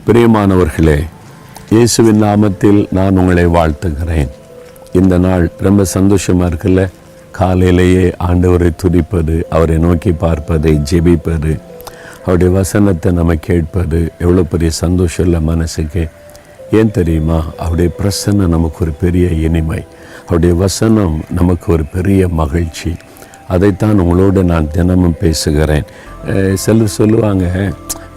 பிரியமானவர்களே, இயேசுவின் நாமத்தில் நான் உங்களை வாழ்த்துகிறேன். இந்த நாள் ரொம்ப சந்தோஷமாக இருக்குல்ல. காலையிலேயே ஆண்டவரை துதிப்பது, அவரை நோக்கி பார்ப்பது, ஜெபிப்பது, அவருடைய வசனத்தை நம்ம கேட்பது எவ்வளோ பெரிய சந்தோஷம் இல்லை மனசுக்கு. ஏன் தெரியுமா? அவருடைய பிரசன்னம் நமக்கு ஒரு பெரிய இனிமை, அவருடைய வசனம் நமக்கு ஒரு பெரிய மகிழ்ச்சி. அதைத்தான் உங்களோடு நான் தினமும் பேசுகிறேன். சிலர் சொல்லுவாங்க,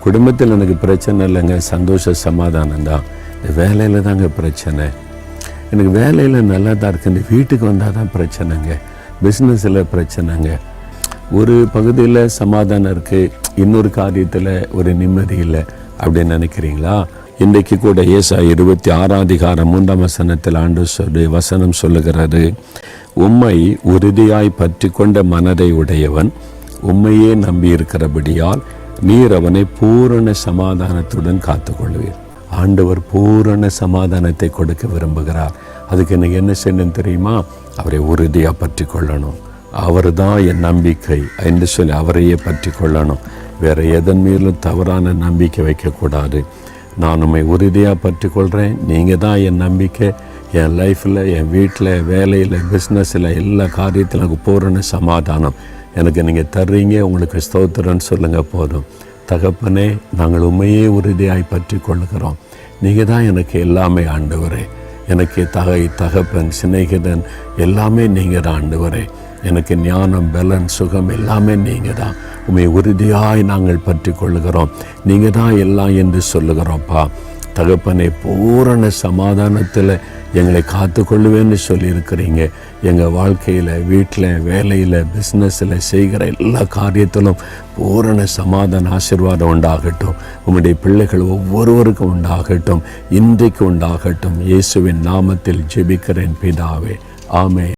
குடும்பத்தில் எனக்கு பிரச்சனை இல்லைங்க, சந்தோஷ சமாதானம் தான், இந்த வேலையில் தாங்க பிரச்சனை, எனக்கு வேலையில் நல்லா தான் இருக்குது, இந்த வீட்டுக்கு வந்தால் தான் பிரச்சனைங்க, பிஸ்னஸில் பிரச்சனைங்க. ஒரு பகுதியில் சமாதானம் இருக்குது, இன்னொரு காரியத்தில் ஒரு நிம்மதி இல்லை அப்படின்னு நினைக்கிறீங்களா? இன்றைக்கு கூட ஏசாயா 26:3 ஆண்டு வசனம் சொல்லுகிறது, உம்மை உறுதியாய் பற்றி கொண்ட மனதை உடையவன் உம்மையே நம்பியிருக்கிறபடியால் நீர் அவனை பூரண சமாதானத்துடன் காத்துக்கொள்வீர். ஆண்டவர் பூரண சமாதானத்தை கொடுக்க விரும்புகிறார். அதுக்கு எனக்கு என்ன செய்யணும் தெரியுமா? அவரை உறுதியாக பற்றி கொள்ளணும். அவர் தான் என் நம்பிக்கை என்று சொல்லி அவரையே பற்றி கொள்ளணும். வேறு எதன் மேலும் தவறான நம்பிக்கை வைக்கக்கூடாது. நான் உண்மை உறுதியாக பற்றி கொள்கிறேன், நீங்கள் தான் என் நம்பிக்கை, என் லைஃப்பில், என் வீட்டில், வேலையில், பிஸ்னஸில், எல்லா காரியத்திலும் எனக்கு பூரண சமாதானம் எனக்கு நீங்கள் தர்றீங்க, உங்களுக்கு ஸ்தோத்திரன்னு சொல்லுங்கள் போதும். தகப்பனே, நாங்கள் உண்மையே உறுதியாய் பற்றி கொள்ளுகிறோம். நீங்கள் தான் எனக்கு எல்லாமே ஆண்டவரே. எனக்கு தகப்பன், சிநேகிதன் எல்லாமே நீங்கள் தான் ஆண்டவரே. எனக்கு ஞானம், பலன், சுகம் எல்லாமே நீங்கள் தான். உண்மை உறுதியாய் நாங்கள் பற்றி கொள்ளுகிறோம். நீங்கள் தான் எல்லாம் என்று சொல்லுகிறோம்ப்பா. தகப்பனை பூரண சமாதானத்தில் எங்களை காத்து கொள்ளுவேன்னு சொல்லியிருக்கிறீங்க. எங்கள் வாழ்க்கையில், வீட்டில், வேலையில், பிஸ்னஸில் செய்கிற எல்லா காரியத்திலும் பூரண சமாதான ஆசீர்வாதம் உண்டாகட்டும். உம்முடைய பிள்ளைகள் ஒவ்வொருவருக்கும் உண்டாகட்டும், இன்றைக்கு உண்டாகட்டும். இயேசுவின் நாமத்தில் ஜெபிக்கிறேன் பிதாவே, ஆமென்.